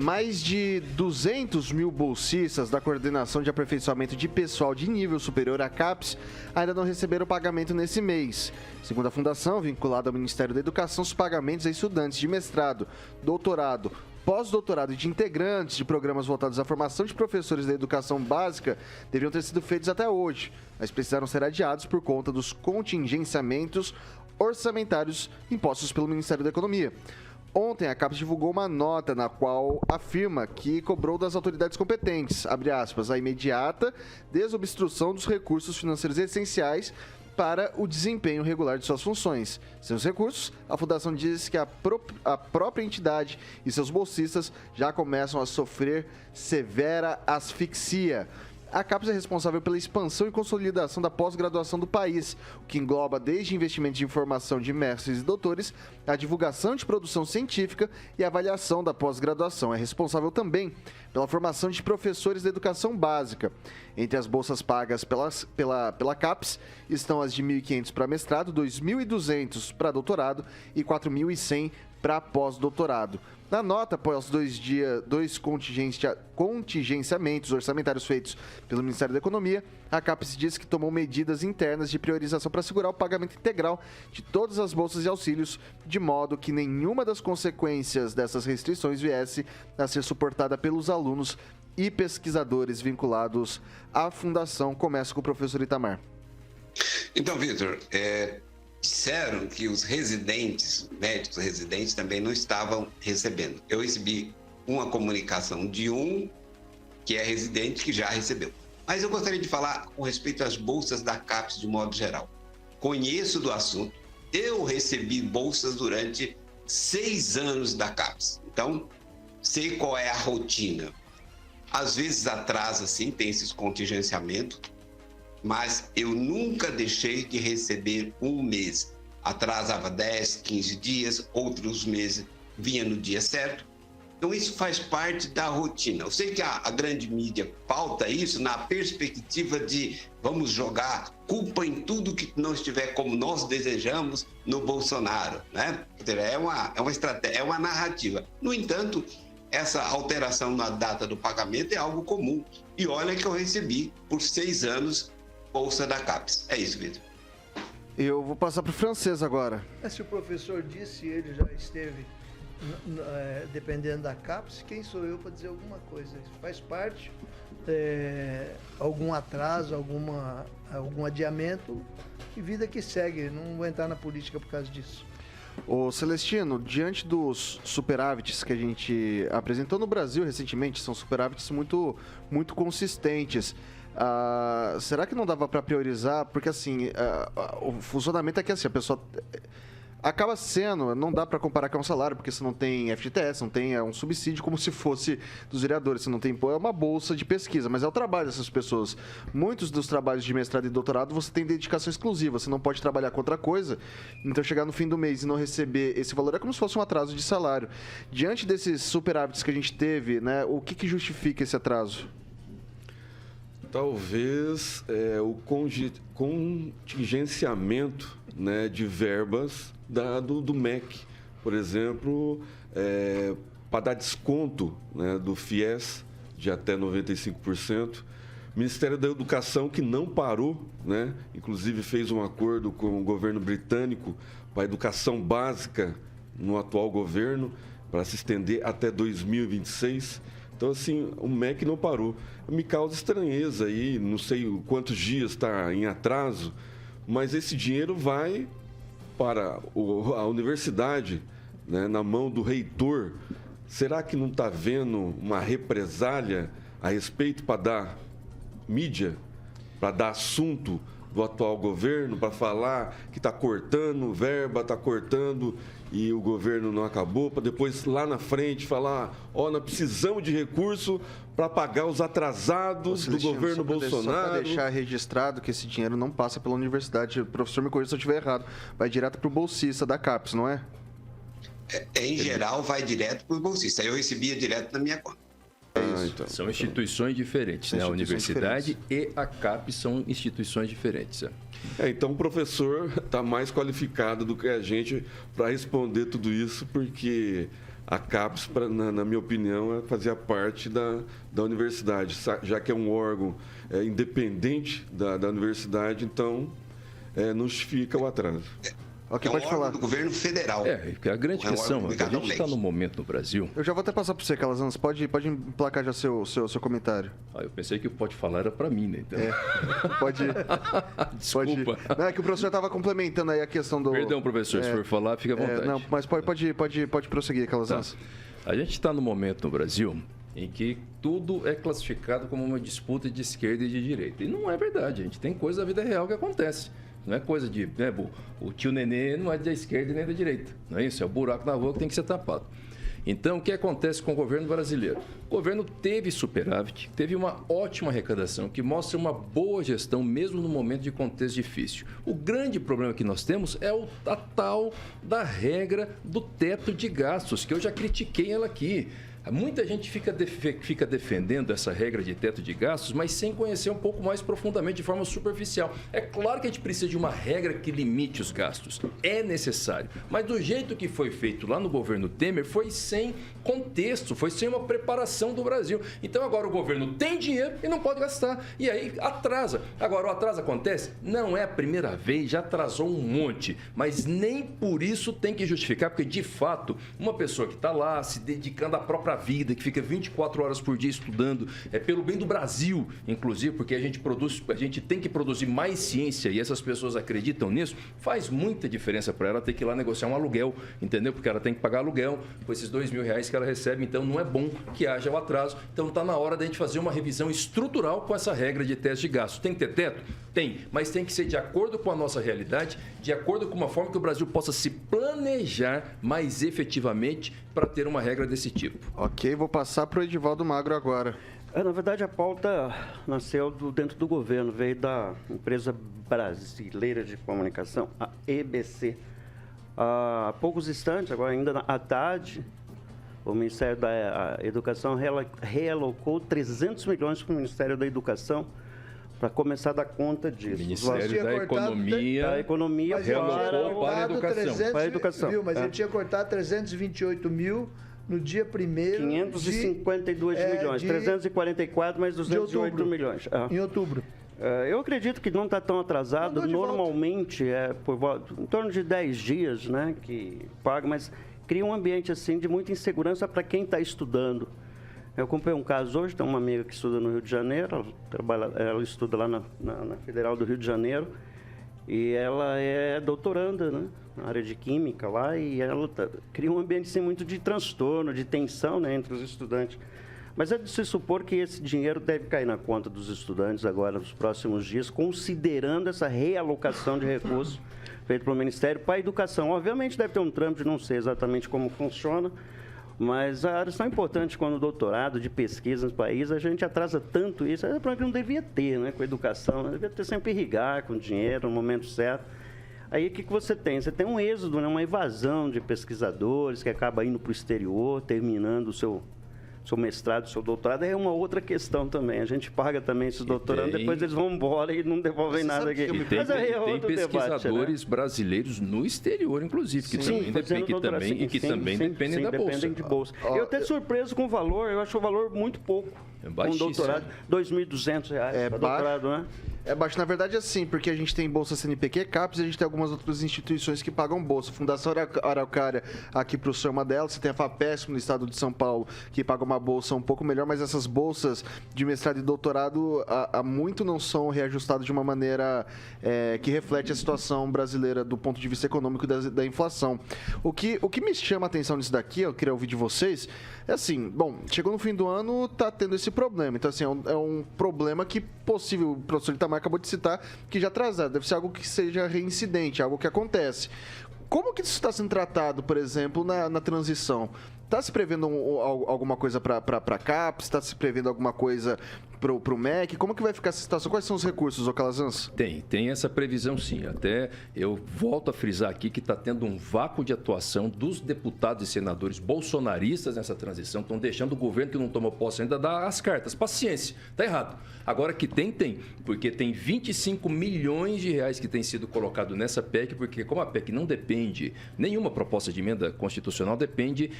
Mais de 200 mil bolsistas da Coordenação de Aperfeiçoamento de Pessoal de Nível Superior, a CAPES, ainda não receberam pagamento nesse mês. Segundo a Fundação, vinculada ao Ministério da Educação, os pagamentos a estudantes de mestrado, doutorado, pós-doutorado e de integrantes de programas voltados à formação de professores da educação básica deviam ter sido feitos até hoje, mas precisaram ser adiados por conta dos contingenciamentos orçamentários impostos pelo Ministério da Economia. Ontem, a CAPES divulgou uma nota na qual afirma que cobrou das autoridades competentes, abre aspas, a imediata desobstrução dos recursos financeiros essenciais para o desempenho regular de suas funções. Sem os recursos, a Fundação diz que a própria entidade e seus bolsistas já começam a sofrer severa asfixia. A CAPES é responsável pela expansão e consolidação da pós-graduação do país, o que engloba desde investimentos de informação de mestres e doutores, a divulgação de produção científica e a avaliação da pós-graduação. É responsável também pela formação de professores da educação básica. Entre as bolsas pagas pela CAPES estão as de R$ 1.500 para mestrado, R$ 2.200 para doutorado e R$ 4.100 para pós-doutorado. Na nota, após dois contingenciamentos orçamentários feitos pelo Ministério da Economia, a CAPES diz que tomou medidas internas de priorização para assegurar o pagamento integral de todas as bolsas e auxílios, de modo que nenhuma das consequências dessas restrições viesse a ser suportada pelos alunos e pesquisadores vinculados à Fundação. Começa com o professor Itamar. Então, Vitor, disseram que os residentes, médicos residentes, também não estavam recebendo. Eu recebi uma comunicação de um que é residente que já recebeu. Mas eu gostaria de falar com respeito às bolsas da CAPES de modo geral. Conheço do assunto, eu recebi bolsas durante 6 anos da CAPES. Então, sei qual é a rotina. Às vezes atrasa, sim, tem esses contingenciamentos, mas eu nunca deixei de receber um mês. Atrasava 10, 15 dias, outros meses vinha no dia certo. Então isso faz parte da rotina. Eu sei que a grande mídia pauta isso na perspectiva de vamos jogar culpa em tudo que não estiver como nós desejamos no Bolsonaro, né? É uma estratégia, é uma narrativa. No entanto, essa alteração na data do pagamento é algo comum. E olha que eu recebi por 6 anos bolsa da CAPES. É isso, Vitor. Eu vou passar para o francês agora. Se o professor disse, ele já esteve dependendo da CAPES, quem sou eu para dizer alguma coisa? Isso faz parte, algum atraso, algum adiamento, e vida que segue. Não vou entrar na política por causa disso. Ô Celestino, diante dos superávites que a gente apresentou no Brasil recentemente, são superávites muito, muito consistentes. Será que não dava para priorizar? Porque assim, o funcionamento é que assim, a pessoa acaba sendo, não dá para comparar com um salário, porque você não tem FGTS, não tem um subsídio como se fosse dos vereadores, você não tem uma bolsa de pesquisa, mas é o trabalho dessas pessoas. Muitos dos trabalhos de mestrado e doutorado você tem dedicação exclusiva, você não pode trabalhar com outra coisa, então chegar no fim do mês e não receber esse valor é como se fosse um atraso de salário. Diante desses superávites que a gente teve, né, o que justifica esse atraso? Talvez o contingenciamento, né, de verbas do MEC, por exemplo, para dar desconto, né, do FIES de até 95%. Ministério da Educação que não parou, né, inclusive fez um acordo com o governo britânico para a educação básica no atual governo, para se estender até 2026. Então, assim, o MEC não parou. Me causa estranheza aí, não sei quantos dias está em atraso, mas esse dinheiro vai para a universidade, né, na mão do reitor. Será que não está havendo uma represália a respeito para dar mídia, para dar assunto do atual governo, para falar que está cortando verba, está cortando e o governo não acabou, para depois lá na frente falar, nós precisamos de recurso para pagar os atrasados do governo Bolsonaro. Só para deixar registrado que esse dinheiro não passa pela universidade, o professor me corrija se eu estiver errado, vai direto para o bolsista da CAPES, não é? Em geral, vai direto para o bolsista. Eu recebia direto na minha conta. Então. São instituições diferentes, né? A universidade e a CAPES são instituições diferentes. Então o professor está mais qualificado do que a gente para responder tudo isso, porque a CAPES, na minha opinião, fazia parte da universidade, já que é um órgão independente da universidade, então não justifica o atraso. Ok, é pode falar. Do governo federal. A grande questão é que a gente está num momento no Brasil... Eu já vou até passar para você, Calazans. Pode emplacar já seu comentário. Eu pensei que o pode falar era para mim, né? Então... Pode. Desculpa. Não, é que o professor estava complementando aí a questão do... Perdão, professor, se for falar, fica à vontade. Não, mas pode prosseguir, Calazans. Tá. A gente está num momento no Brasil em que tudo é classificado como uma disputa de esquerda e de direita. E não é verdade, a gente tem coisa da vida real que acontece. Não é coisa de... Né, o tio Nenê não é da esquerda nem da direita. Não é isso? É o buraco na rua que tem que ser tapado. Então, o que acontece com o governo brasileiro? O governo teve superávit, teve uma ótima arrecadação, que mostra uma boa gestão, mesmo no momento de contexto difícil. O grande problema que nós temos é a tal da regra do teto de gastos, que eu já critiquei ela aqui. Muita gente fica defendendo essa regra de teto de gastos, mas sem conhecer um pouco mais profundamente, de forma superficial. É claro que a gente precisa de uma regra que limite os gastos. É necessário. Mas do jeito que foi feito lá no governo Temer, foi sem contexto, foi sem uma preparação do Brasil. Então agora o governo tem dinheiro e não pode gastar. E aí atrasa. Agora o atraso acontece? Não é a primeira vez, já atrasou um monte. Mas nem por isso tem que justificar, porque de fato, uma pessoa que está lá se dedicando à própria vida, que fica 24 horas por dia estudando, pelo bem do Brasil, inclusive, porque a gente tem que produzir mais ciência e essas pessoas acreditam nisso, faz muita diferença para ela ter que ir lá negociar um aluguel, entendeu? Porque ela tem que pagar aluguel com esses R$2.000 que ela recebe, então não é bom que haja o atraso. Então está na hora da gente fazer uma revisão estrutural com essa regra de teste de gastos. Tem que ter teto? Tem, mas tem que ser de acordo com a nossa realidade, de acordo com uma forma que o Brasil possa se planejar mais efetivamente para ter uma regra desse tipo. Ok, vou passar para o Edivaldo Magro agora. Na verdade, a pauta nasceu dentro do governo, veio da empresa brasileira de comunicação, a EBC. Há poucos instantes, agora ainda à tarde, o Ministério da Educação realocou 300 milhões para o Ministério da Educação para começar a dar conta disso. Ministério da Economia realocou para a Educação. Para a Educação. Viu, mas ele tinha cortado 328 mil no dia 1º 552 milhões, 344 mais 208 milhões. Em outubro. Eu acredito que não está tão atrasado. Normalmente é em torno de 10 dias, né, que paga, mas cria um ambiente assim de muita insegurança para quem está estudando. Eu acompanhei um caso hoje, tem uma amiga que estuda no Rio de Janeiro, ela estuda lá na Federal do Rio de Janeiro, e ela é doutoranda, né, na área de Química lá, e ela cria um ambiente assim, muito de transtorno, de tensão, né, entre os estudantes. Mas é de se supor que esse dinheiro deve cair na conta dos estudantes agora, nos próximos dias, considerando essa realocação de recursos feita pelo Ministério para a Educação. Obviamente deve ter um trâmite, não sei exatamente como funciona, mas a área tão importante quando o doutorado de pesquisa no país, a gente atrasa tanto isso, é um problema que não devia ter, né, com a educação, devia ter sempre irrigar com dinheiro no momento certo. Aí o que você tem? Você tem um êxodo, né, uma evasão de pesquisadores que acaba indo para o exterior, terminando o seu mestrado, seu doutorado, é uma outra questão também. A gente paga também esses doutorandos, depois eles vão embora e não devolvem nada aqui. Mas aí é outro pesquisadores debate, né, brasileiros no exterior, inclusive, que também dependem da bolsa. De bolsa. Eu até surpreso com o valor, eu acho o valor muito pouco. É baixíssimo. Um doutorado, R$2.200 para doutorado, né? É baixo, na verdade, assim, porque a gente tem Bolsa CNPq, CAPES, e a gente tem algumas outras instituições que pagam bolsa. Fundação Araucária, aqui para o senhor, uma delas. Você tem a FAPESP no estado de São Paulo, que paga uma bolsa um pouco melhor, mas essas bolsas de mestrado e doutorado há muito não são reajustadas de uma maneira que reflete a situação brasileira do ponto de vista econômico da inflação. O que me chama a atenção nisso daqui, eu queria ouvir de vocês, é assim, bom, chegou no fim do ano, está tendo esse problema. Então, assim, é um problema que possível, o professor Itamar acabou de citar, que já atrasado, deve ser algo que seja reincidente, algo que acontece. Como que isso está sendo tratado, por exemplo, na transição? Está se prevendo alguma coisa para a CAPES? Está se prevendo alguma coisa pro MEC? Como que vai ficar essa situação? Quais são os recursos, ô Calazans? Tem essa previsão sim. Até eu volto a frisar aqui que está tendo um vácuo de atuação dos deputados e senadores bolsonaristas nessa transição, estão deixando o governo que não tomou posse ainda dar as cartas. Paciência, tá errado. Agora que tem, porque tem 25 milhões de reais que tem sido colocado nessa PEC, porque como a PEC não depende, nenhuma proposta de emenda constitucional depende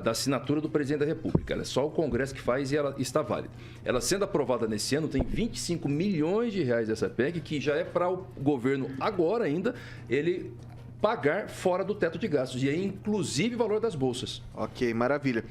da assinatura do presidente da República. Ela é só o Congresso que faz e ela está válida. Ela sendo aprovada nesse ano, tem 25 milhões de reais dessa PEC, que já é para o governo agora ainda, ele pagar fora do teto de gastos, e aí inclusive o valor das bolsas. Ok, maravilha.